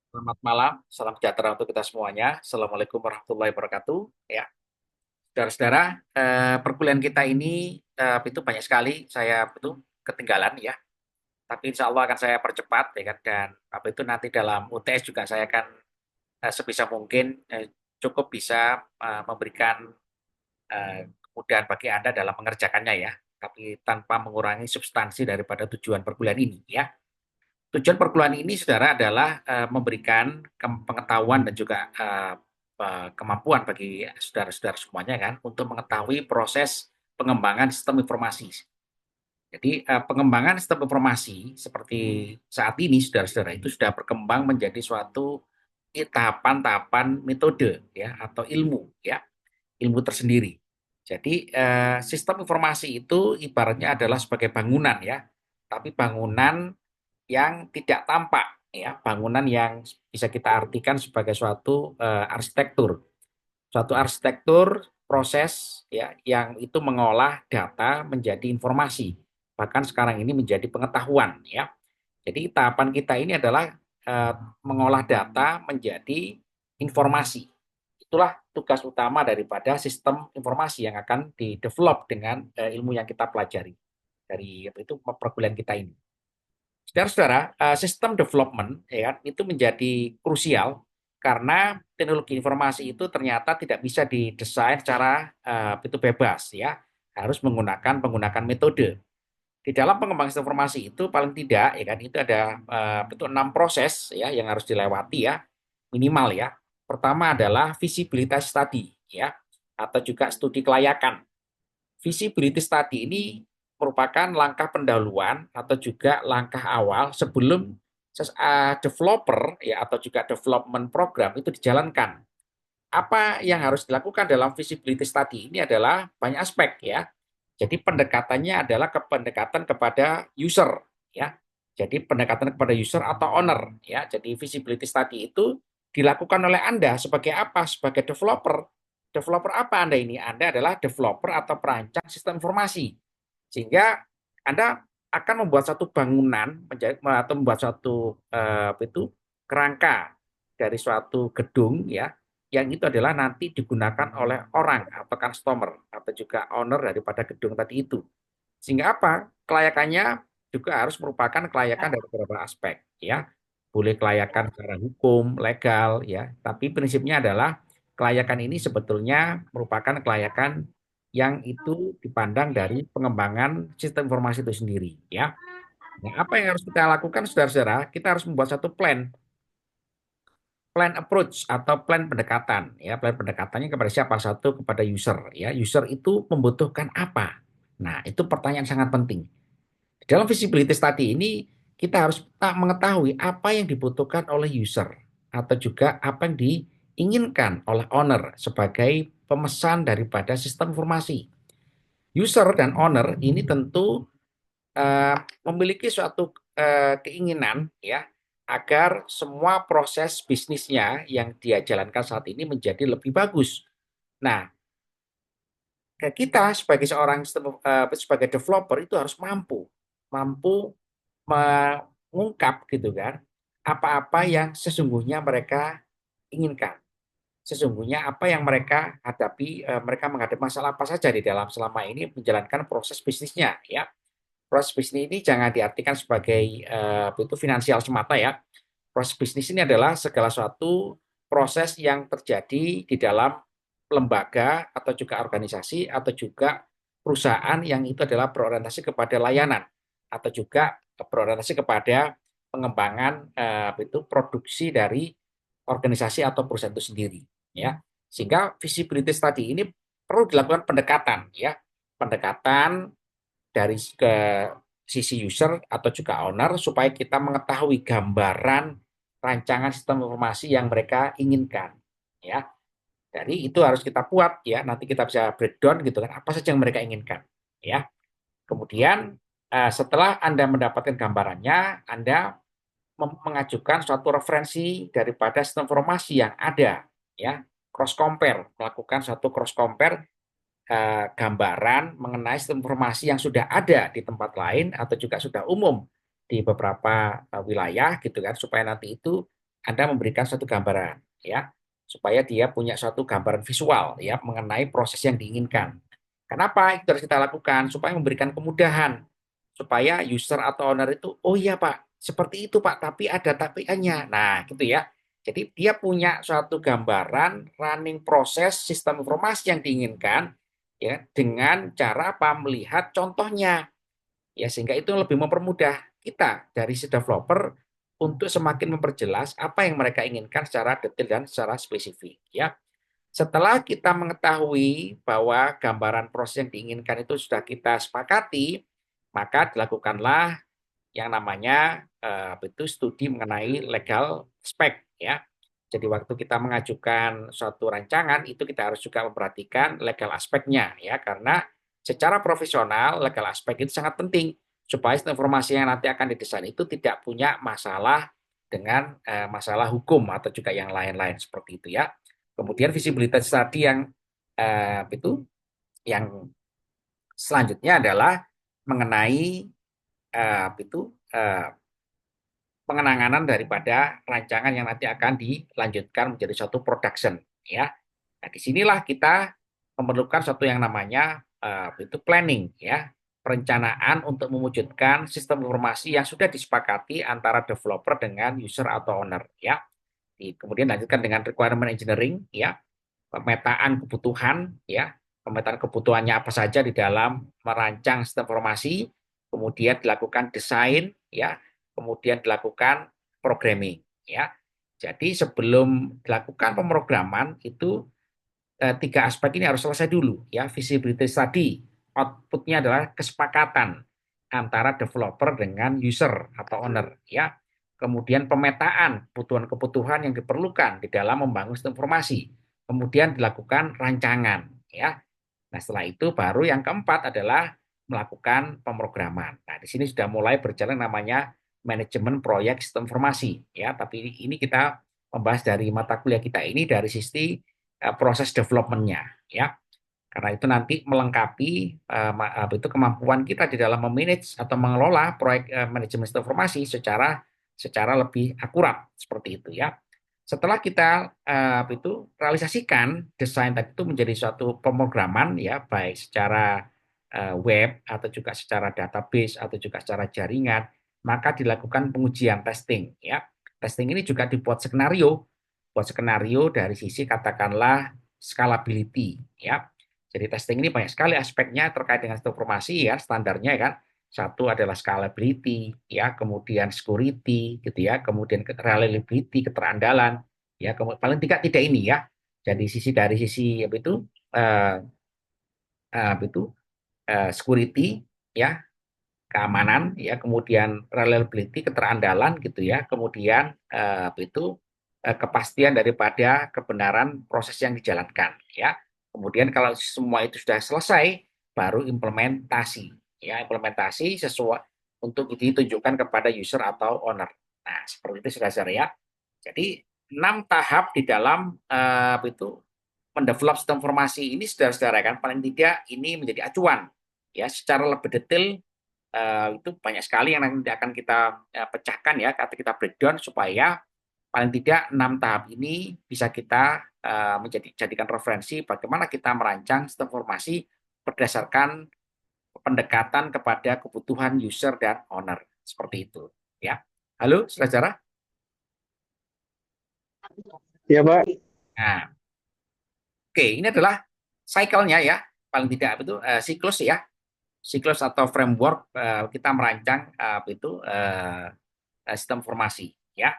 Selamat malam, salam sejahtera untuk kita semuanya. Assalamualaikum warahmatullahi wabarakatuh. Ya, saudara-saudara, perkuliahan kita ini itu banyak sekali saya itu ketinggalan ya. Tapi insya Allah akan saya percepat ya kan. Dan apa itu nanti dalam UTS juga saya akan sebisa mungkin cukup bisa memberikan kemudahan bagi Anda dalam mengerjakannya ya. Tapi tanpa mengurangi substansi daripada tujuan perkuliahan ini ya. Tujuan perguruan ini, saudara, adalah memberikan pengetahuan dan juga kemampuan bagi saudara-saudara semuanya kan untuk mengetahui proses pengembangan sistem informasi. Jadi pengembangan sistem informasi seperti saat ini, saudara-saudara, itu sudah berkembang menjadi suatu tahapan-tahapan metode ya atau ilmu ya, ilmu tersendiri. Jadi sistem informasi itu ibaratnya adalah sebagai bangunan ya, tapi bangunan yang tidak tampak ya, bangunan yang bisa kita artikan sebagai suatu arsitektur proses ya yang itu mengolah data menjadi informasi, bahkan sekarang ini menjadi pengetahuan ya. Jadi tahapan kita ini adalah eh, mengolah data menjadi informasi. Itulah tugas utama daripada sistem informasi yang akan di-develop dengan ilmu yang kita pelajari dari itu perkuliahan kita ini. Saudara-saudara, sistem development ya kan, itu menjadi krusial karena teknologi informasi itu ternyata tidak bisa didesain secara itu bebas ya, harus menggunakan metode. Di dalam pengembangan sistem informasi itu paling tidak ya kan itu ada itu 6 proses ya yang harus dilewati ya, minimal ya. Pertama adalah visibility study ya atau juga studi kelayakan. Visibility study ini merupakan langkah pendahuluan atau juga langkah awal sebelum developer ya atau juga development program itu dijalankan. Apa yang harus dilakukan dalam visibility study ini adalah banyak aspek ya. Jadi pendekatannya adalah pendekatan kepada user ya. Jadi pendekatan kepada user atau owner ya. Jadi visibility study itu dilakukan oleh Anda sebagai apa? Sebagai developer. Developer apa Anda ini? Anda adalah developer atau perancang sistem informasi. Sehingga Anda akan membuat satu bangunan atau membuat suatu itu kerangka dari suatu gedung ya yang itu adalah nanti digunakan oleh orang atau customer atau juga owner daripada gedung tadi itu. Sehingga apa? Kelayakannya juga harus merupakan kelayakan dari beberapa aspek, ya. Boleh kelayakan secara hukum, legal, ya. Tapi prinsipnya adalah kelayakan ini sebetulnya merupakan kelayakan yang itu dipandang dari pengembangan sistem informasi itu sendiri, ya. Nah, apa yang harus kita lakukan, saudara-saudara? Kita harus membuat satu plan approach atau plan pendekatan ya plan pendekatannya kepada siapa satu kepada user ya user itu membutuhkan apa. Nah itu pertanyaan sangat penting dalam visibility study ini. Kita harus mengetahui apa yang dibutuhkan oleh user atau juga apa yang diinginkan oleh owner sebagai pemesan daripada sistem informasi. User dan owner ini tentu memiliki suatu keinginan ya agar semua proses bisnisnya yang dia jalankan saat ini menjadi lebih bagus. Nah, kita sebagai seorang sebagai developer itu harus mampu mampu mengungkap gitu kan apa-apa yang sesungguhnya mereka inginkan. Sesungguhnya apa yang mereka hadapi, mereka menghadapi masalah apa saja di dalam selama ini menjalankan proses bisnisnya ya. Proses bisnis ini jangan diartikan sebagai itu finansial semata ya. Proses bisnis ini adalah segala suatu proses yang terjadi di dalam lembaga atau juga organisasi atau juga perusahaan yang itu adalah berorientasi kepada layanan atau juga berorientasi kepada pengembangan itu produksi dari organisasi atau perusahaan itu sendiri ya. Sehingga visibility study ini perlu dilakukan pendekatan ya. Pendekatan dari ke sisi user atau juga owner supaya kita mengetahui gambaran rancangan sistem informasi yang mereka inginkan ya. Dari itu harus kita buat ya, nanti kita bisa breakdown gitu kan apa saja yang mereka inginkan ya. Kemudian setelah Anda mendapatkan gambarannya, Anda mengajukan suatu referensi daripada sistem informasi yang ada ya, cross compare, melakukan suatu cross compare gambaran mengenai sistem informasi yang sudah ada di tempat lain atau juga sudah umum di beberapa wilayah gitu kan supaya nanti itu Anda memberikan suatu gambaran, ya, supaya dia punya suatu gambaran visual, ya, mengenai proses yang diinginkan. Kenapa itu harus kita lakukan? Supaya memberikan kemudahan, supaya user atau owner itu, oh iya Pak, seperti itu Pak, tapi ada tapiannya. Nah, gitu ya. Jadi dia punya suatu gambaran running proses sistem informasi yang diinginkan, ya, dengan cara apa? Melihat contohnya, ya, sehingga itu lebih mempermudah kita dari si developer untuk semakin memperjelas apa yang mereka inginkan secara detail dan secara spesifik, ya. Setelah kita mengetahui bahwa gambaran proses yang diinginkan itu sudah kita sepakati, maka dilakukanlah yang namanya itu studi mengenai legal spec, ya. Jadi waktu kita mengajukan suatu rancangan itu kita harus juga memperhatikan legal aspeknya, ya, karena secara profesional legal aspek itu sangat penting supaya informasi yang nanti akan didesain itu tidak punya masalah dengan masalah hukum atau juga yang lain-lain seperti itu, ya. Kemudian visibilitas tadi itu yang selanjutnya adalah mengenai itu pengenangan daripada rancangan yang nanti akan dilanjutkan menjadi suatu production, ya. Nah, disinilah kita memerlukan suatu yang namanya itu planning, ya, perencanaan untuk mewujudkan sistem informasi yang sudah disepakati antara developer dengan user atau owner, ya. Kemudian lanjutkan dengan requirement engineering, ya, pemetaan kebutuhan, ya, pemetaan kebutuhannya apa saja di dalam merancang sistem informasi, kemudian dilakukan desain, ya, kemudian dilakukan programming, ya. Jadi sebelum dilakukan pemrograman itu tiga aspek ini harus selesai dulu, ya. Visibility study, outputnya adalah kesepakatan antara developer dengan user atau owner, ya. Kemudian pemetaan kebutuhan-kebutuhan yang diperlukan di dalam membangun sistem informasi. Kemudian dilakukan rancangan, ya. Nah, setelah itu baru yang keempat adalah melakukan pemrograman. Nah, di sini sudah mulai berjalan namanya manajemen proyek sistem informasi, ya. Tapi ini kita membahas dari mata kuliah kita ini dari sisi proses development-nya, ya. Karena itu nanti melengkapi itu kemampuan kita di dalam memanage atau mengelola proyek manajemen sistem informasi secara lebih akurat seperti itu, ya. Setelah kita itu realisasikan desain tadi itu menjadi suatu pemrograman, ya, baik secara web atau juga secara database atau juga secara jaringan, maka dilakukan pengujian testing, ya. Testing ini juga buat skenario dari sisi katakanlah scalability, ya. Jadi testing ini banyak sekali aspeknya terkait dengan sistem informasi, ya, standarnya kan. Satu adalah scalability, ya, kemudian security, gitu ya, kemudian reliability, keterandalan, ya, paling tidak ini, ya. Jadi dari sisi apa itu eh, apa itu security, ya, keamanan, ya, kemudian reliability, keterandalan, gitu ya, kemudian kepastian daripada kebenaran proses yang dijalankan, ya. Kemudian kalau semua itu sudah selesai, baru implementasi, ya, implementasi sesuai untuk ditunjukkan kepada user atau owner. Nah, seperti itu saudara ya. Jadi 6 tahap di dalam mendevelop sistem informasi ini saudara-saudara kan paling tidak ini menjadi acuan, ya, secara lebih detail itu banyak sekali yang nanti akan kita pecahkan, ya, atau kita breakdown supaya paling tidak 6 tahap ini bisa kita jadikan referensi bagaimana kita merancang sistem informasi berdasarkan pendekatan kepada kebutuhan user dan owner seperti itu, ya. Halo saudara. Ya, Pak. Nah, oke, ini adalah cycle-nya, ya, paling tidak itu siklus atau framework kita merancang sistem informasi, ya.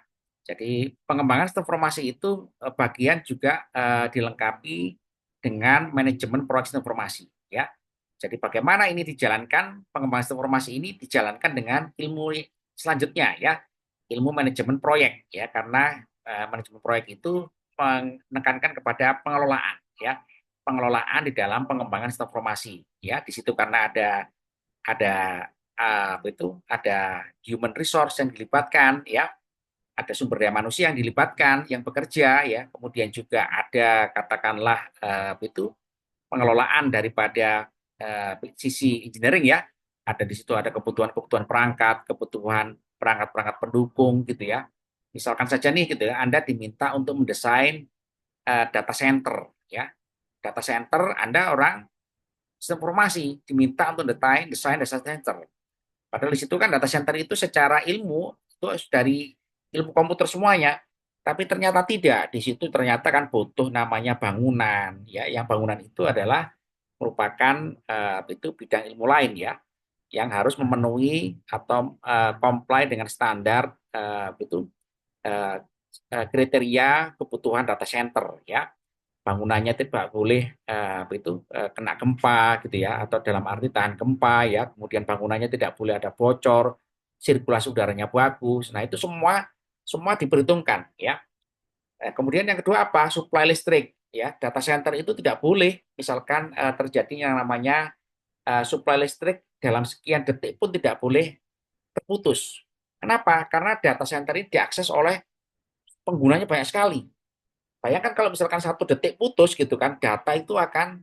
Jadi pengembangan sistem informasi itu bagian juga dilengkapi dengan manajemen proyek sistem informasi, ya. Jadi bagaimana ini dijalankan, pengembangan sistem informasi ini dijalankan dengan ilmu selanjutnya, ya, ilmu manajemen proyek, ya, karena manajemen proyek itu menekankan kepada pengelolaan, ya, pengelolaan di dalam pengembangan sistem informasi, ya. Di situ karena ada ada human resource yang dilibatkan, ya, ada sumber daya manusia yang dilibatkan, yang bekerja, ya, kemudian juga ada katakanlah pengelolaan daripada sisi engineering, ya, ada di situ ada kebutuhan-kebutuhan perangkat, kebutuhan perangkat-perangkat pendukung, gitu ya. Di Misalkan saja nih gitu ya, Anda diminta untuk mendesain data center ya. Data center Anda orang sistem informasi diminta untuk desain data center. Padahal di situ kan data center itu secara ilmu itu dari ilmu komputer semuanya. Tapi ternyata tidak. Di situ ternyata kan butuh namanya bangunan ya. Yang bangunan itu adalah merupakan itu bidang ilmu lain ya yang harus memenuhi atau comply dengan standar eh, kriteria kebutuhan data center ya. Bangunannya tidak boleh kena gempa gitu ya atau dalam arti tahan gempa ya. Kemudian bangunannya tidak boleh ada bocor, sirkulasi udaranya bagus. Nah, itu semua semua diperhitungkan ya. Kemudian yang kedua apa? Supply listrik ya. Data center itu tidak boleh misalkan terjadi yang namanya supply listrik dalam sekian detik pun tidak boleh terputus. Kenapa? Karena data center ini diakses oleh penggunanya banyak sekali. Bayangkan kalau misalkan 1 detik putus gitu kan, data itu akan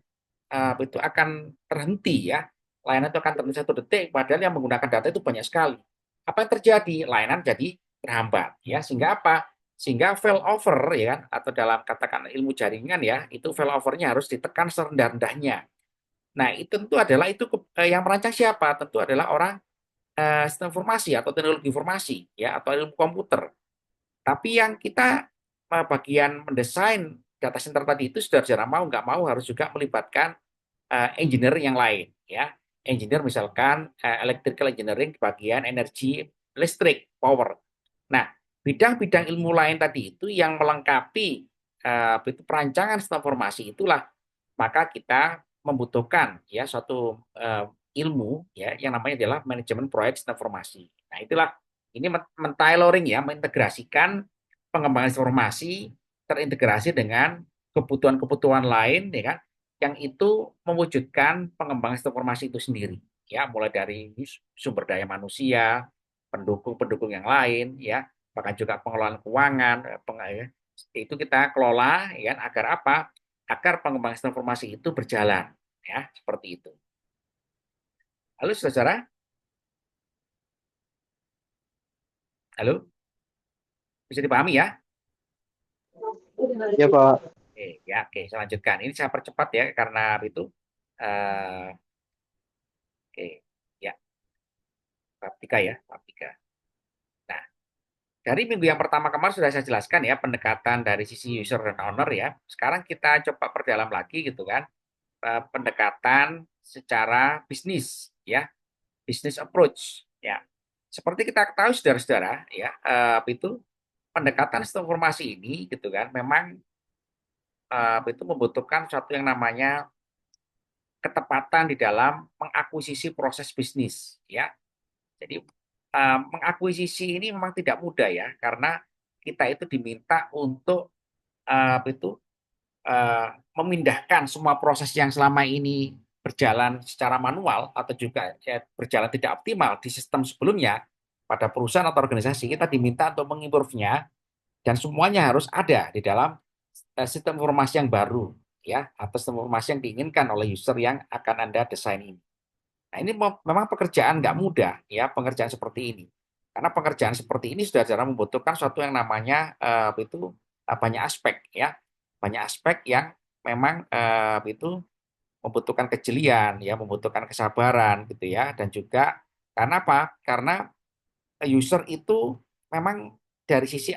terhenti ya. Layanan itu akan terhenti 1 detik, padahal yang menggunakan data itu banyak sekali. Apa yang terjadi? Layanan jadi terhambat ya. Sehingga apa? Sehingga failover ya kan, atau dalam katakan ilmu jaringan ya, itu failovernya harus ditekan serendah-rendahnya. Nah, itu tentu adalah yang merancang siapa? Tentu adalah orang sistem informasi atau teknologi informasi ya atau ilmu komputer. Tapi yang kita bagian mendesain data center tadi itu saudara-saudara mau nggak mau harus juga melibatkan engineer yang lain ya. Engineer misalkan electrical engineering di bagian energi listrik, power. Nah, bidang-bidang ilmu lain tadi itu yang melengkapi itu perancangan sistem informasi itulah maka kita membutuhkan ya suatu ilmu ya yang namanya adalah manajemen proyek sistem informasi. Nah, itulah ini mentailoring ya, mengintegrasikan pengembangan informasi terintegrasi dengan kebutuhan-kebutuhan lain ya kan yang itu mewujudkan pengembangan sistem informasi itu sendiri ya mulai dari sumber daya manusia, pendukung-pendukung yang lain ya, bahkan juga pengelolaan keuangan ya, itu kita kelola ya agar apa? Agar pengembangan sistem informasi itu berjalan ya, seperti itu. Halo saudara, halo, bisa dipahami ya? Ya Pak. Oke, saya lanjutkan. Ini saya percepat ya karena itu eh, oke, ya, bab 3 ya, bab 3. Nah, dari minggu yang pertama kemarin sudah saya jelaskan ya pendekatan dari sisi user dan owner ya. Sekarang kita coba perdalam lagi gitu kan, pendekatan secara bisnis ya, business approach ya. Seperti kita ketahui saudara-saudara ya, itu pendekatan sistem informasi ini gitu kan memang itu membutuhkan satu yang namanya ketepatan di dalam mengakuisisi proses bisnis ya. Jadi mengakuisisi ini memang tidak mudah ya karena kita itu diminta untuk itu memindahkan semua proses yang selama ini berjalan secara manual atau juga ya, berjalan tidak optimal di sistem sebelumnya pada perusahaan atau organisasi kita diminta untuk mengimprove-nya dan semuanya harus ada di dalam sistem informasi yang baru ya atau sistem informasi yang diinginkan oleh user yang akan Anda desain ini. Nah, ini memang pekerjaan nggak mudah ya pekerjaan seperti ini. Karena pekerjaan seperti ini sudah jarang membutuhkan suatu yang namanya banyak aspek ya. Banyak aspek yang memang itu membutuhkan kejelian ya, membutuhkan kesabaran gitu ya dan juga karena apa? Karena user itu memang dari sisi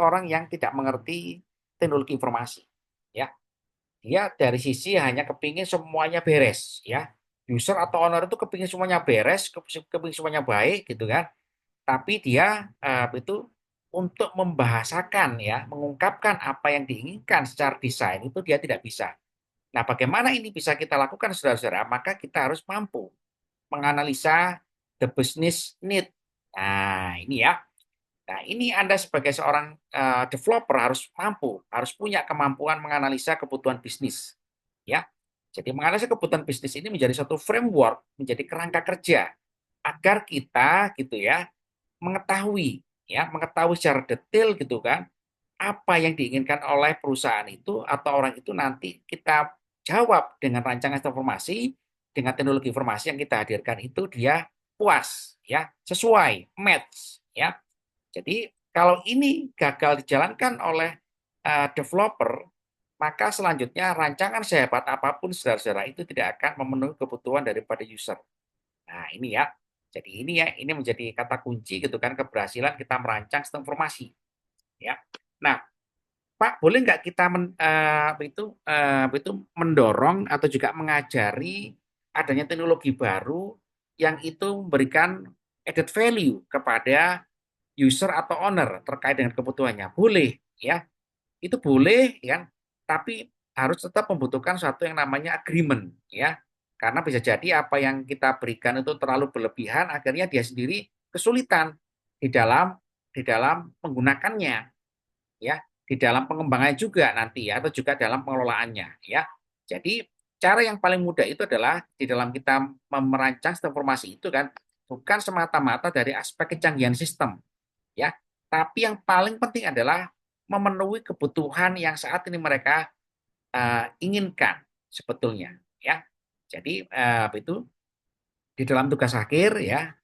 orang yang tidak mengerti teknologi informasi ya. Dia dari sisi hanya kepingin semuanya beres ya. User atau owner itu kepingin semuanya beres, kepingin semuanya baik gitu kan. Tapi dia itu untuk membahasakan ya, mengungkapkan apa yang diinginkan secara desain itu dia tidak bisa. Nah, bagaimana ini bisa kita lakukan saudara-saudara? Maka kita harus mampu menganalisa the business need. Nah, ini ya. Nah, ini Anda sebagai seorang developer harus mampu, harus punya kemampuan menganalisa kebutuhan bisnis. Ya. Jadi menganalisa kebutuhan bisnis ini menjadi suatu framework, menjadi kerangka kerja agar kita gitu ya, mengetahui secara detail gitu kan, apa yang diinginkan oleh perusahaan itu atau orang itu nanti kita jawab dengan rancangan informasi, dengan teknologi informasi yang kita hadirkan itu dia puas ya, sesuai, match ya. Jadi Kalau ini gagal dijalankan oleh developer, maka selanjutnya rancangan sehebat apapun saudara-saudara itu tidak akan memenuhi kebutuhan daripada user. Nah, ini ya. Jadi ini ya, ini menjadi kata kunci gitu kan keberhasilan kita merancang sistem informasi, ya. Nah, Pak, boleh nggak kita itu mendorong atau juga mengajari adanya teknologi baru yang itu memberikan added value kepada user atau owner terkait dengan kebutuhannya? Boleh, ya. Itu boleh, ya. Tapi harus tetap membutuhkan satu yang namanya agreement, ya. Karena bisa jadi apa yang kita berikan itu terlalu berlebihan, akhirnya dia sendiri kesulitan di dalam menggunakannya, ya, di dalam pengembangannya juga nanti ya, atau juga dalam pengelolaannya, ya. Jadi cara yang paling mudah itu adalah di dalam kita merancang sistem informasi itu kan bukan semata-mata dari aspek kecanggihan sistem, ya, tapi yang paling penting adalah memenuhi kebutuhan yang saat ini mereka inginkan sebetulnya, ya. Jadi itu di dalam tugas akhir ya,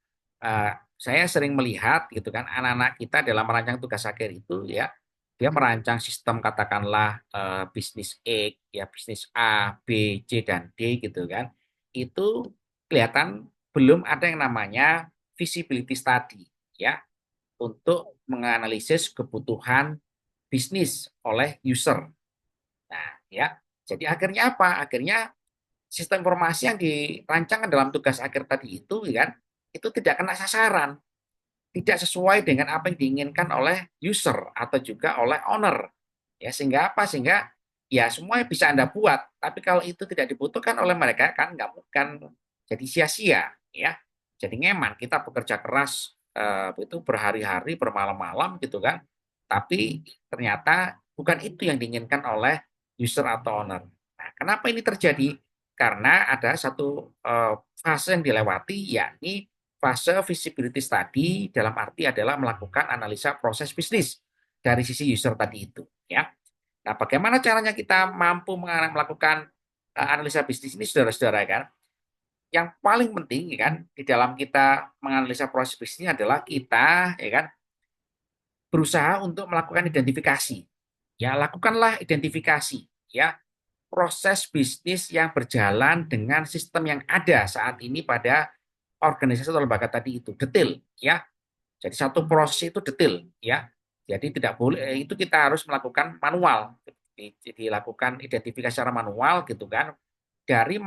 saya sering melihat gitu kan anak-anak kita dalam merancang tugas akhir itu ya, dia merancang sistem katakanlah bisnis X ya, bisnis A, B, C dan D gitu kan. Itu kelihatan belum ada yang namanya feasibility study ya untuk menganalisis kebutuhan bisnis oleh user. Nah, ya. Jadi akhirnya apa? Akhirnya sistem informasi yang dirancangkan dalam tugas akhir tadi itu kan itu tidak kena sasaran, tidak sesuai dengan apa yang diinginkan oleh user atau juga oleh owner. Ya, sehingga apa? Sehingga ya semuanya bisa Anda buat, tapi kalau itu tidak dibutuhkan oleh mereka kan nggak bukan jadi sia-sia ya. Jadi ngeman kita bekerja keras itu berhari-hari, bermalam-malam gitu kan. Tapi ternyata bukan itu yang diinginkan oleh user atau owner. Nah, kenapa ini terjadi? Karena ada satu fase yang dilewati yakni fase feasibility study dalam arti adalah melakukan analisa proses bisnis dari sisi user tadi itu, ya. Nah, bagaimana caranya kita mampu melakukan analisa bisnis ini, saudara-saudara kan? Yang paling penting ya kan di dalam kita menganalisa proses bisnis adalah kita ya kan berusaha untuk melakukan identifikasi. Ya, lakukanlah identifikasi ya proses bisnis yang berjalan dengan sistem yang ada saat ini pada organisasi atau lembaga tadi itu detail ya. Jadi satu proses itu detail ya. Jadi tidak boleh itu kita harus melakukan manual. Dilakukan identifikasi secara manual gitu kan. Dari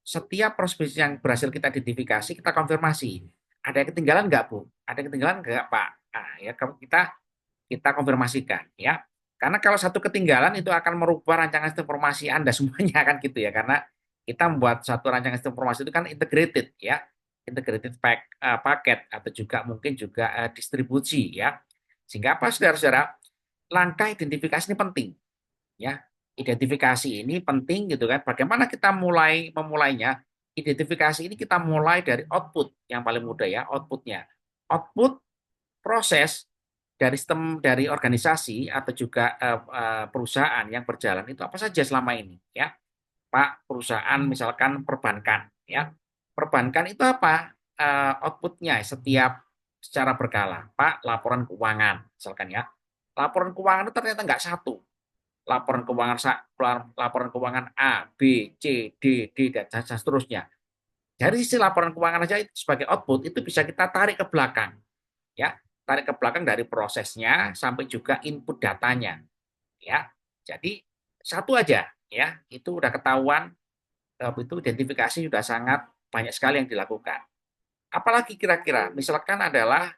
setiap proses yang berhasil kita identifikasi kita konfirmasi. Ada yang ketinggalan nggak Bu? Ada yang ketinggalan nggak Pak? Nah, ya kita konfirmasikan ya. Karena kalau satu ketinggalan itu akan merubah rancangan sistem informasi Anda semuanya kan gitu ya. Karena kita membuat satu rancangan sistem informasi itu kan integrated ya, integrated paket atau juga mungkin juga distribusi ya. Sehingga apa saudara-saudara? Langkah identifikasi ini penting ya. Identifikasi ini penting gitu kan. Bagaimana kita memulainya? Identifikasi ini kita mulai dari output yang paling mudah ya, outputnya. Output proses dari sistem dari organisasi atau juga perusahaan yang berjalan itu apa saja selama ini ya Pak. Perusahaan misalkan perbankan ya, perbankan itu apa outputnya setiap secara berkala Pak. Laporan keuangan misalkan ya, laporan keuangan itu ternyata nggak satu, laporan keuangan laporan keuangan A B C D D dan seterusnya. Dari sisi laporan keuangan aja itu sebagai output itu bisa kita tarik ke belakang ya, tarik ke belakang dari prosesnya sampai juga input datanya ya. Jadi satu aja ya itu udah ketahuan, itu identifikasi sudah sangat banyak sekali yang dilakukan. Apalagi kira-kira misalkan adalah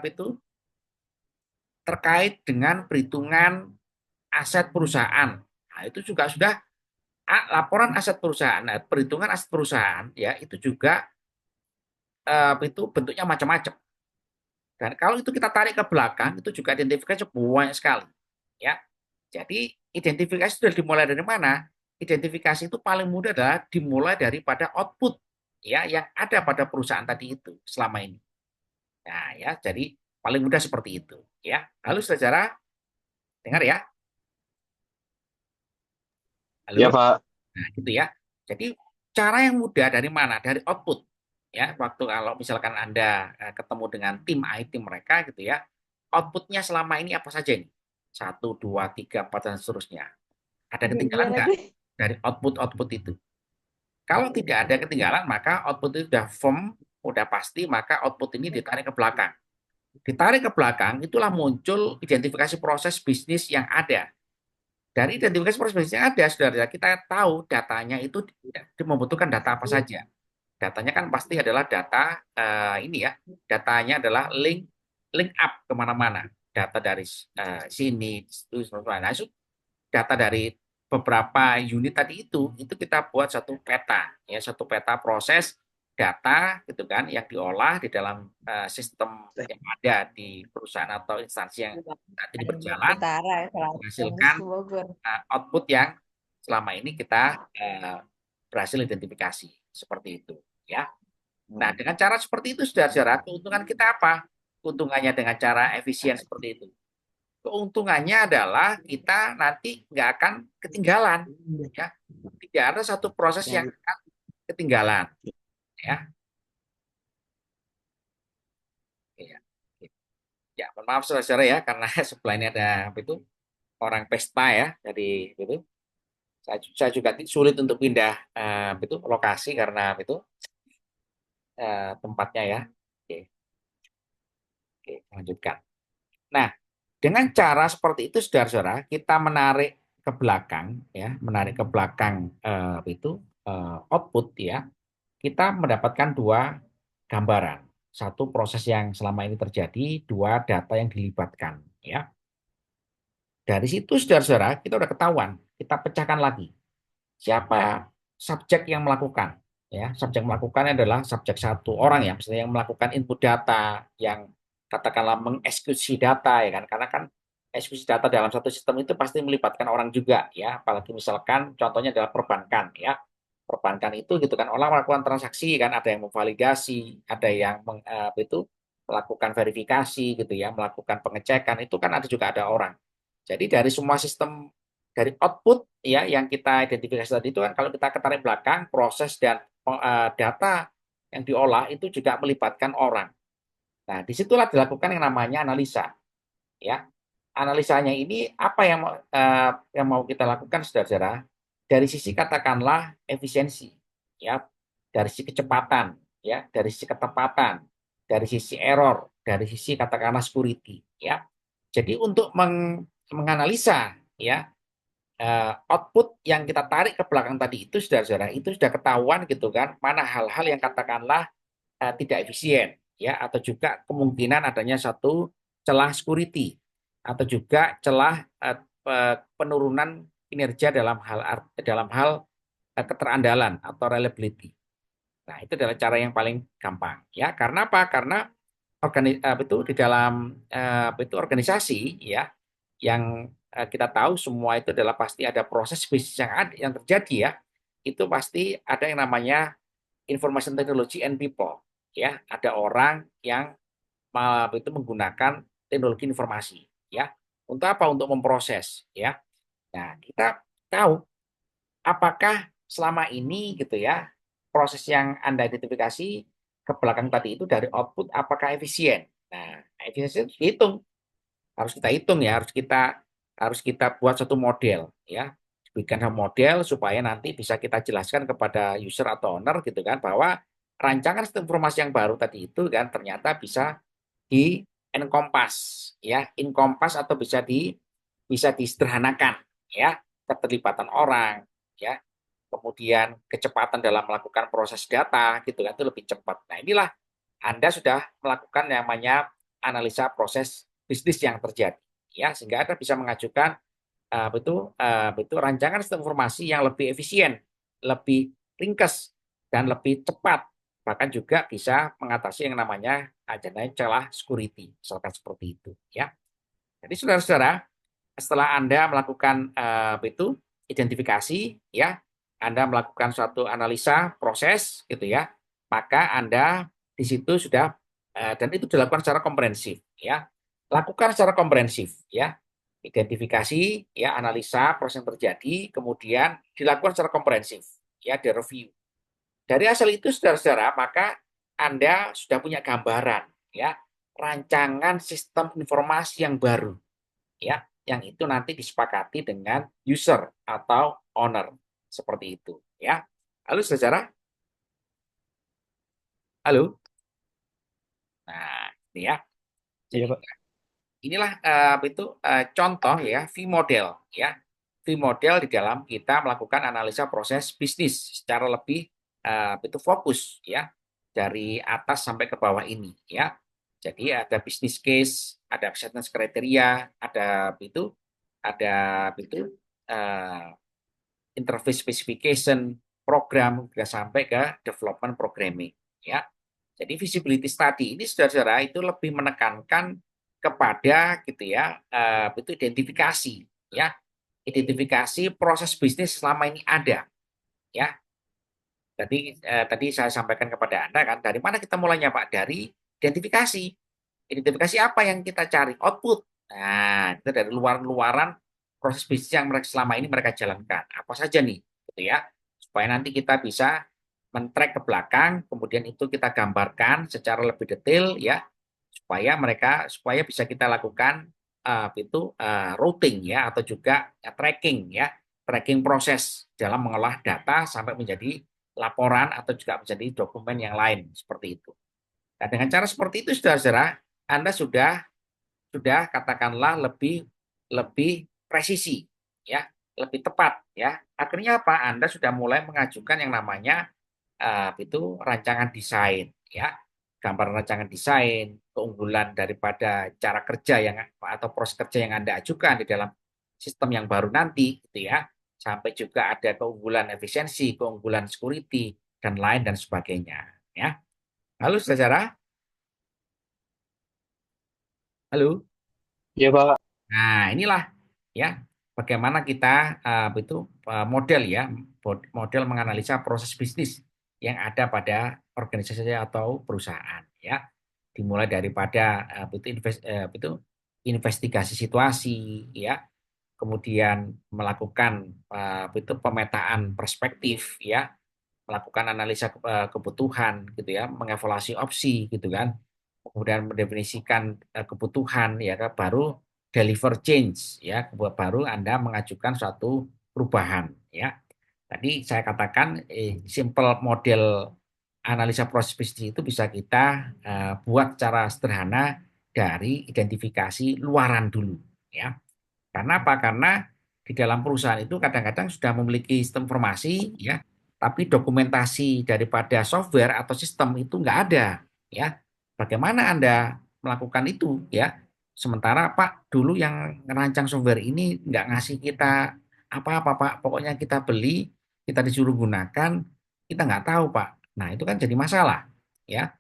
itu terkait dengan perhitungan aset perusahaan. Nah, itu juga sudah laporan aset perusahaan. Nah, perhitungan aset perusahaan ya itu juga itu bentuknya macam-macam. Dan kalau itu kita tarik ke belakang, itu juga identifikasi banyak sekali. Ya, jadi identifikasi sudah dimulai dari mana? Identifikasi itu paling mudah adalah dimulai daripada output ya yang ada pada perusahaan tadi itu selama ini. Nah, ya, jadi paling mudah seperti itu. Ya, lalu saudara dengar ya, Ya, halo. Pak. Nah, gitu ya. Jadi cara yang mudah dari mana? Dari output. Ya, waktu kalau misalkan Anda ketemu dengan tim IT mereka gitu ya, outputnya selama ini apa saja ini? 1, 2, 3, 4, dan seterusnya. Ada ketinggalan Gimana nggak tuh? dari output-output itu? Kalau tidak ada ketinggalan, maka output itu sudah firm, udah pasti, maka output ini ditarik ke belakang. Ditarik ke belakang, itulah muncul identifikasi proses bisnis yang ada. Dari identifikasi proses bisnis yang ada, saudara, kita tahu datanya itu membutuhkan data apa saja. Datanya kan pasti adalah data ini ya, datanya adalah link up kemana-mana. Data dari sini, itu, nah, itu data dari beberapa unit tadi itu kita buat satu peta, ya satu peta proses data gitu kan yang diolah di dalam sistem yang ada di perusahaan atau instansi yang saat ini berjalan Utara ya, Selatan di menghasilkan Bogor. output yang selama ini kita berhasil identifikasi seperti itu ya. Nah, dengan cara seperti itu saudara-saudara, keuntungan kita apa? Keuntungannya dengan cara efisien seperti itu. Keuntungannya adalah kita nanti nggak akan ketinggalan ya. Tidak ada satu proses yang akan ketinggalan ya. Ya, ya mohon maaf saudara-saudara ya karena sebelah ini ada apa itu orang pesta ya. Jadi itu saya juga sulit untuk pindah itu lokasi karena itu tempatnya ya. Oke, oke, lanjutkan. Nah, dengan cara seperti itu, saudara-saudara, kita menarik ke belakang, ya, menarik ke belakang output, ya, kita mendapatkan dua gambaran. Satu proses yang selama ini terjadi, dua data yang dilibatkan, ya. Dari situ, saudara-saudara, kita udah ketahuan, kita pecahkan lagi. Siapa subjek yang melakukan? Ya, subjek melakukan adalah subjek satu orang ya, misalnya yang melakukan input data, yang katakanlah mengeksekusi data ya kan, karena kan eksekusi data dalam satu sistem itu pasti melibatkan orang juga ya, apalagi misalkan contohnya adalah perbankan ya, perbankan itu gitu kan, orang melakukan transaksi kan, ada yang memvalidasi, ada yang itu melakukan verifikasi gitu ya, melakukan pengecekan itu kan ada orang. Jadi dari semua sistem dari output ya yang kita identifikasi tadi itu kan kalau kita ketarik belakang proses dan data yang diolah itu juga melibatkan orang. Nah, disitulah dilakukan yang namanya analisa ya. Analisanya ini apa yang mau kita lakukan saudara-saudara? Dari sisi katakanlah efisiensi ya, dari sisi kecepatan ya, dari sisi ketepatan, dari sisi error, dari sisi katakanlah security ya. Jadi untuk menganalisa ya output yang kita tarik ke belakang tadi itu saudara-saudara itu sudah ketahuan gitu kan mana hal-hal yang katakanlah tidak efisien ya atau juga kemungkinan adanya satu celah security atau juga celah penurunan kinerja dalam hal keterandalan atau reliability. Nah, itu adalah cara yang paling gampang ya. Karena apa? Karena itu di dalam itu organisasi ya yang kita tahu semua itu adalah pasti ada proses bisnis yang terjadi ya. Itu pasti ada yang namanya information technology and people ya. Ada orang yang itu menggunakan teknologi informasi ya. Untuk apa? Untuk memproses ya. Nah, kita tahu apakah selama ini gitu ya proses yang Anda identifikasi ke belakang tadi itu dari output apakah efisien. Nah, efisiensi itu dihitung, harus kita hitung ya, harus kita buat satu model ya. Bikin model supaya nanti bisa kita jelaskan kepada user atau owner gitu kan bahwa rancangan sistem informasi yang baru tadi itu kan ternyata bisa di encompass ya, encompass atau bisa disederhanakan ya, keterlibatan orang ya, kemudian kecepatan dalam melakukan proses data gitu kan itu lebih cepat. Nah, inilah Anda sudah melakukan yang namanya analisa proses bisnis yang terjadi ya sehingga Anda bisa mengajukan itu rancangan sistem informasi yang lebih efisien, lebih ringkas dan lebih cepat. Bahkan juga bisa mengatasi yang namanya celah security, misalkan seperti itu ya. Jadi saudara-saudara, setelah Anda melakukan itu identifikasi ya, Anda melakukan suatu analisa proses gitu ya, maka Anda di situ sudah dan itu dilakukan secara komprehensif ya. Lakukan secara komprehensif ya. Identifikasi ya, analisa proses yang terjadi, kemudian dilakukan secara komprehensif ya, direview. Dari hasil itu saudara-saudara, maka Anda sudah punya gambaran ya rancangan sistem informasi yang baru, ya, yang itu nanti disepakati dengan user atau owner, seperti itu, ya. Halo saudara, halo. Nah, ini ya. Iya, Jadi Pak. inilah itu contoh ya V model, ya. V model di dalam kita melakukan analisa proses bisnis secara lebih itu fokus, ya, dari atas sampai ke bawah ini, ya. Jadi ada business case, ada acceptance criteria, ada eh, interface specification, program, juga sampai ke development programming, ya. Jadi visibility study ini saudara-saudara itu lebih menekankan kepada gitu ya, itu identifikasi, ya, identifikasi proses bisnis selama ini ada, ya. Tadi saya sampaikan kepada Anda kan, dari mana kita mulainya Pak? Dari identifikasi. Identifikasi apa yang kita cari? Output. Nah, itu dari luaran-luaran proses bisnis yang mereka selama ini mereka jalankan. Apa saja nih, gitu ya. Supaya nanti kita bisa men-track ke belakang, kemudian itu kita gambarkan secara lebih detail ya, supaya bisa kita lakukan routing ya, atau juga tracking ya, tracking proses dalam mengolah data sampai menjadi laporan atau juga menjadi dokumen yang lain seperti itu. Nah, dengan cara seperti itu, saudara-saudara, Anda sudah katakanlah lebih lebih presisi, ya, lebih tepat, ya. Akhirnya apa? Anda sudah mulai mengajukan yang namanya itu rancangan desain, ya, gambar rancangan desain, keunggulan daripada cara kerja yang atau proses kerja yang Anda ajukan di dalam sistem yang baru nanti, gitu ya, sampai juga ada keunggulan efisiensi, keunggulan security dan lain dan sebagainya, ya. Lalu saudara, halo. Iya, Pak. Nah, inilah ya bagaimana kita itu model ya, model menganalisa proses bisnis yang ada pada organisasi atau perusahaan ya. Dimulai daripada itu investigasi situasi ya, kemudian melakukan itu pemetaan perspektif ya, melakukan analisa kebutuhan gitu ya, mengevaluasi opsi gitu kan, kemudian mendefinisikan kebutuhan ya kan, baru deliver change ya, baru Anda mengajukan suatu perubahan ya. Tadi saya katakan simple model analisa proses bisnis itu bisa kita buat secara sederhana dari identifikasi luaran dulu ya. Karena apa? Karena di dalam perusahaan itu kadang-kadang sudah memiliki sistem informasi, ya, tapi dokumentasi daripada software atau sistem itu nggak ada, ya. Bagaimana Anda melakukan itu, ya? Sementara Pak dulu yang merancang software ini nggak ngasih kita apa-apa Pak, pokoknya kita beli, kita disuruh gunakan, kita nggak tahu Pak. Nah itu kan jadi masalah, ya.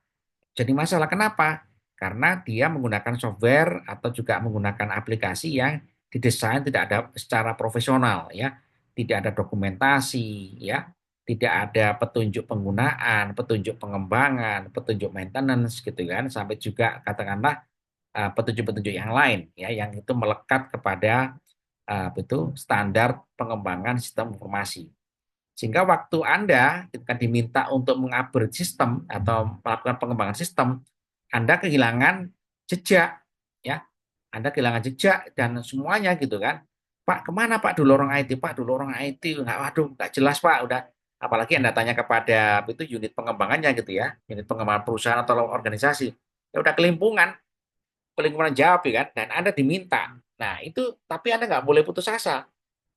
Jadi masalah kenapa? Karena dia menggunakan software atau juga menggunakan aplikasi yang didesain tidak ada secara profesional ya, tidak ada dokumentasi ya, tidak ada petunjuk penggunaan, petunjuk pengembangan, petunjuk maintenance gitu kan, sampai juga katakanlah petunjuk-petunjuk yang lain ya, yang itu melekat kepada itu standar pengembangan sistem informasi. Sehingga waktu Anda ketika diminta untuk mengupgrade sistem atau melakukan pengembangan sistem, Anda kehilangan jejak, ya. Anda kehilangan jejak dan semuanya gitu kan. Pak, kemana Pak dulu orang IT? Pak, dulu orang IT nggak, waduh, nggak jelas Pak, udah. Apalagi Anda tanya kepada itu unit pengembangannya gitu ya, unit pengembangan perusahaan atau organisasi, ya udah kelimpungan, kelimpungan jawab ya kan, dan Anda diminta. Nah itu, tapi Anda nggak boleh putus asa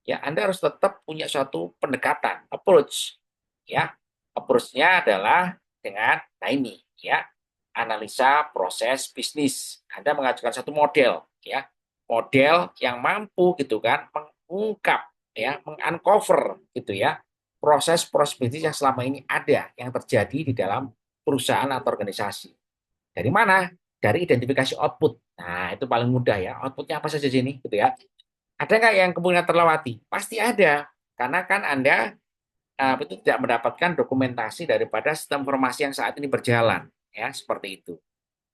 ya, Anda harus tetap punya suatu pendekatan, approach. Ya, approach-nya adalah dengan, nah ini ya, analisa proses bisnis. Anda mengajukan satu model, ya, model yang mampu gitu kan, mengungkap, ya, menguncover gitu ya, proses-proses bisnis yang selama ini ada, yang terjadi di dalam perusahaan atau organisasi. Dari mana? Dari identifikasi output. Nah, itu paling mudah ya. Outputnya apa saja sini, gitu ya. Ada nggak yang kemudian terlewati? Pasti ada. Karena kan Anda itu tidak mendapatkan dokumentasi daripada sistem informasi yang saat ini berjalan. Ya, seperti itu.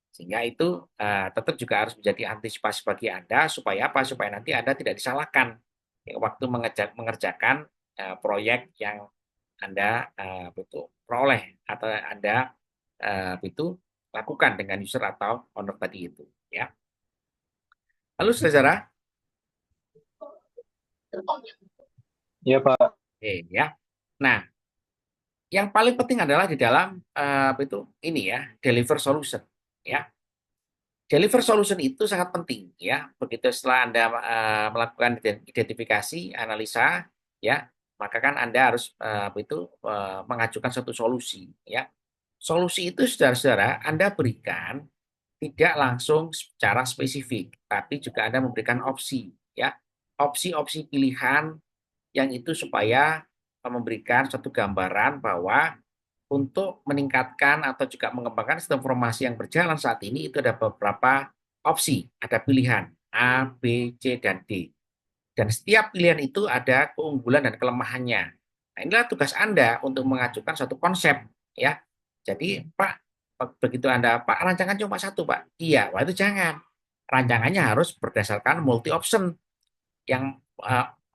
Sehingga itu tetap juga harus menjadi antisipasi bagi Anda supaya apa? Supaya nanti Anda tidak disalahkan ya, waktu mengerjakan proyek yang Anda peroleh atau Anda itu lakukan dengan user atau owner tadi itu, ya. Lalu saudara, Iya, Pak. ya. Nah, yang paling penting adalah di dalam itu ini ya, deliver solution, ya. Deliver solution itu sangat penting, ya. Begitu setelah Anda melakukan identifikasi, analisa, ya, maka kan Anda harus mengajukan satu solusi, ya. Solusi itu saudara-saudara Anda berikan tidak langsung secara spesifik, tapi juga Anda memberikan opsi, ya. Opsi-opsi pilihan yang itu supaya memberikan suatu gambaran bahwa untuk meningkatkan atau juga mengembangkan sistem informasi yang berjalan saat ini itu ada beberapa opsi, ada pilihan A, B, C, dan D. Dan setiap pilihan itu ada keunggulan dan kelemahannya. Nah, inilah tugas Anda untuk mengajukan satu konsep, ya. Jadi, Pak, begitu Anda, Pak, rancangan cuma satu, Pak. Iya, wah itu jangan. Rancangannya harus berdasarkan multi option yang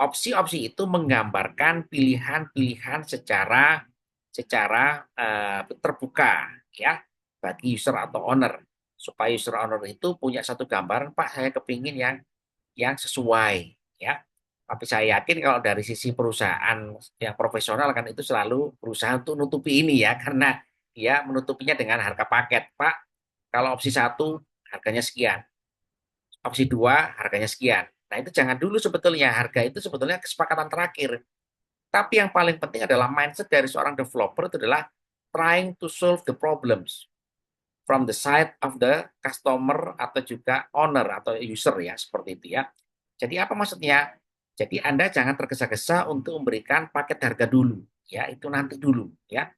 opsi-opsi itu menggambarkan pilihan-pilihan secara terbuka, ya, bagi user atau owner, supaya user owner itu punya satu gambaran, Pak, saya kepingin yang sesuai, ya. Tapi saya yakin kalau dari sisi perusahaan yang profesional kan itu selalu berusaha untuk nutupi ini ya, karena dia menutupinya dengan harga paket, Pak. Kalau opsi satu harganya sekian, opsi dua harganya sekian. Nah, itu jangan dulu sebetulnya, harga itu sebetulnya kesepakatan terakhir. Tapi yang paling penting adalah mindset dari seorang developer itu adalah trying to solve the problems from the side of the customer atau juga owner atau user ya, seperti itu ya. Jadi apa maksudnya? Jadi Anda jangan tergesa-gesa untuk memberikan paket harga dulu, ya, itu nanti dulu ya.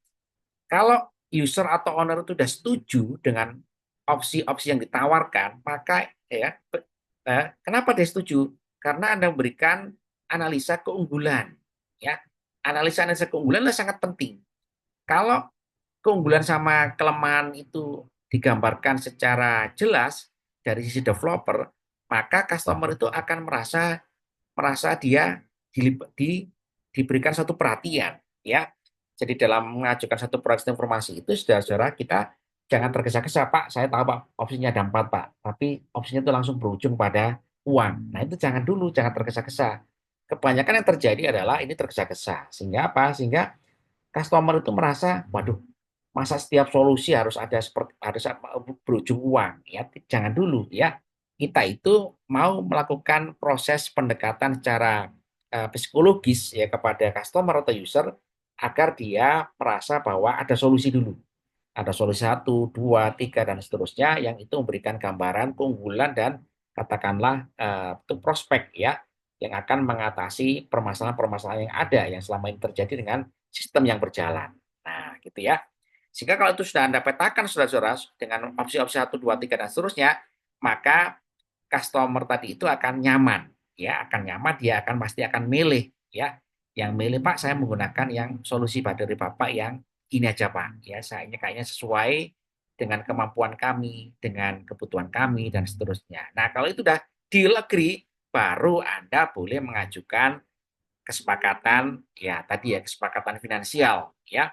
Kalau user atau owner itu sudah setuju dengan opsi-opsi yang ditawarkan, maka ya kenapa dia setuju? Karena Anda memberikan analisa keunggulan, ya. Analisa-analisa keunggulan adalah sangat penting. Kalau keunggulan sama kelemahan itu digambarkan secara jelas dari sisi developer, maka customer itu akan merasa merasa dia diberikan satu perhatian, ya. Jadi dalam mengajukan satu proyek informasi itu saudara-saudara kita jangan tergesa-gesa, Pak. Saya tahu Pak opsinya ada empat, Pak, tapi opsinya itu langsung berujung pada uang. Nah itu jangan dulu, jangan tergesa-gesa. Kebanyakan yang terjadi adalah ini tergesa-gesa. Sehingga apa? Sehingga customer itu merasa, waduh, masa setiap solusi harus ada seperti harus berujung uang, ya. Jangan dulu, ya. Kita itu mau melakukan proses pendekatan secara psikologis ya kepada customer atau user agar dia merasa bahwa ada solusi dulu. Ada solusi satu, dua, tiga, dan seterusnya yang itu memberikan gambaran keunggulan dan katakanlah itu prospek ya yang akan mengatasi permasalahan-permasalahan yang ada yang selama ini terjadi dengan sistem yang berjalan. Nah, gitu ya. Sehingga kalau itu sudah Anda petakan, saudara-saudara, dengan opsi-opsi satu, 2, 3, dan seterusnya, maka customer tadi itu akan nyaman. Ya, akan nyaman, dia akan pasti akan milih. Ya, yang milih, Pak, saya menggunakan yang solusi dari Bapak yang ini aja, Pak. Ya, saya ini kayaknya sesuai dengan kemampuan kami, dengan kebutuhan kami, dan seterusnya. Nah, kalau itu sudah deal agree, baru Anda boleh mengajukan kesepakatan, ya tadi ya, kesepakatan finansial, ya,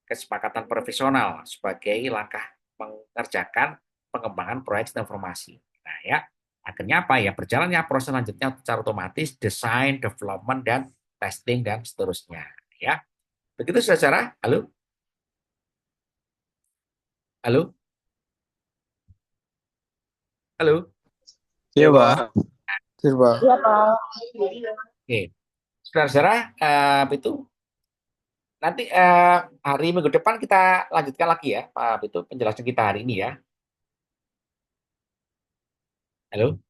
kesepakatan profesional sebagai langkah mengerjakan pengembangan proyek sistem informasi. Nah, ya, akhirnya apa ya? Berjalannya proses selanjutnya secara otomatis desain, development, dan testing dan seterusnya. Ya, begitu saudara. Halo, halo, halo. Iya, Iya, Pak. Pak. Iya, Pak. Iya, Pak. Oke, saudara-saudara, itu nanti hari minggu depan kita lanjutkan lagi ya, Pak. Itu penjelasan kita hari ini ya. Halo.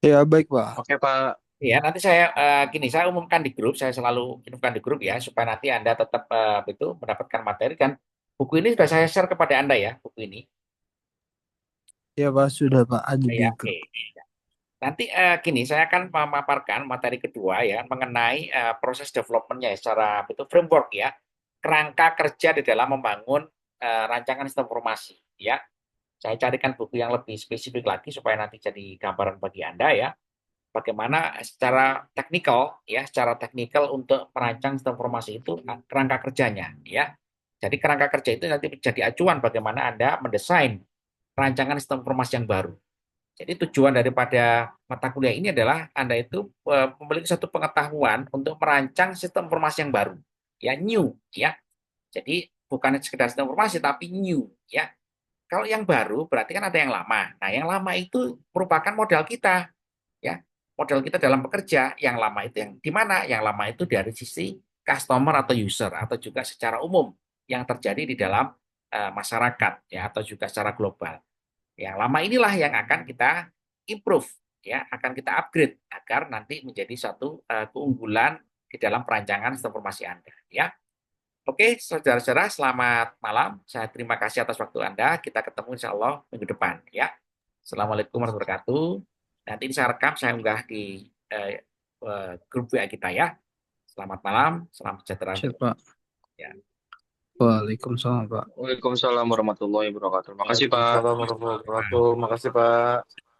Iya, baik, Pak. Oke, Pak. Ya, nanti saya saya umumkan di grup, saya selalu umumkan di grup ya, supaya nanti Anda tetap mendapatkan materi dan buku ini sudah saya share kepada Anda ya, buku ini. Iya, Pak, sudah, Pak. Ada di Ya, oke. grup. Nanti saya akan memaparkan materi kedua ya mengenai proses development-nya ya, secara framework ya, kerangka kerja di dalam membangun rancangan sistem informasi ya. Saya carikan buku yang lebih spesifik lagi supaya nanti jadi gambaran bagi Anda ya. Bagaimana secara teknikal untuk merancang sistem informasi itu kerangka kerjanya ya. Jadi kerangka kerja itu nanti menjadi acuan bagaimana Anda mendesain rancangan sistem informasi yang baru. Jadi tujuan daripada mata kuliah ini adalah Anda itu memiliki satu pengetahuan untuk merancang sistem informasi yang baru, ya new, ya. Jadi bukan sekedar sistem informasi tapi new, ya. Kalau yang baru berarti kan ada yang lama. Nah, yang lama itu merupakan modal kita, ya. Modal kita dalam bekerja. Yang lama itu yang di mana? Yang lama itu dari sisi customer atau user atau juga secara umum yang terjadi di dalam masyarakat, ya, atau juga secara global. Yang lama inilah yang akan kita improve, ya, akan kita upgrade agar nanti menjadi satu keunggulan di dalam perancangan sistem informasi Anda, ya. Oke, saudara-saudara, selamat malam. Saya terima kasih atas waktu Anda. Kita ketemu insya Allah minggu depan, ya. Assalamualaikum warahmatullahi wabarakatuh. Nanti ini saya rekam, saya unggah di grup WA kita, ya. Selamat malam, salam sejahtera. Siap, Pak. Ya. Waalaikumsalam, Pak. Waalaikumsalam warahmatullahi wabarakatuh. Makasih, Pak. Waalaikumsalam warahmatullahi wabarakatuh. Makasih, Pak.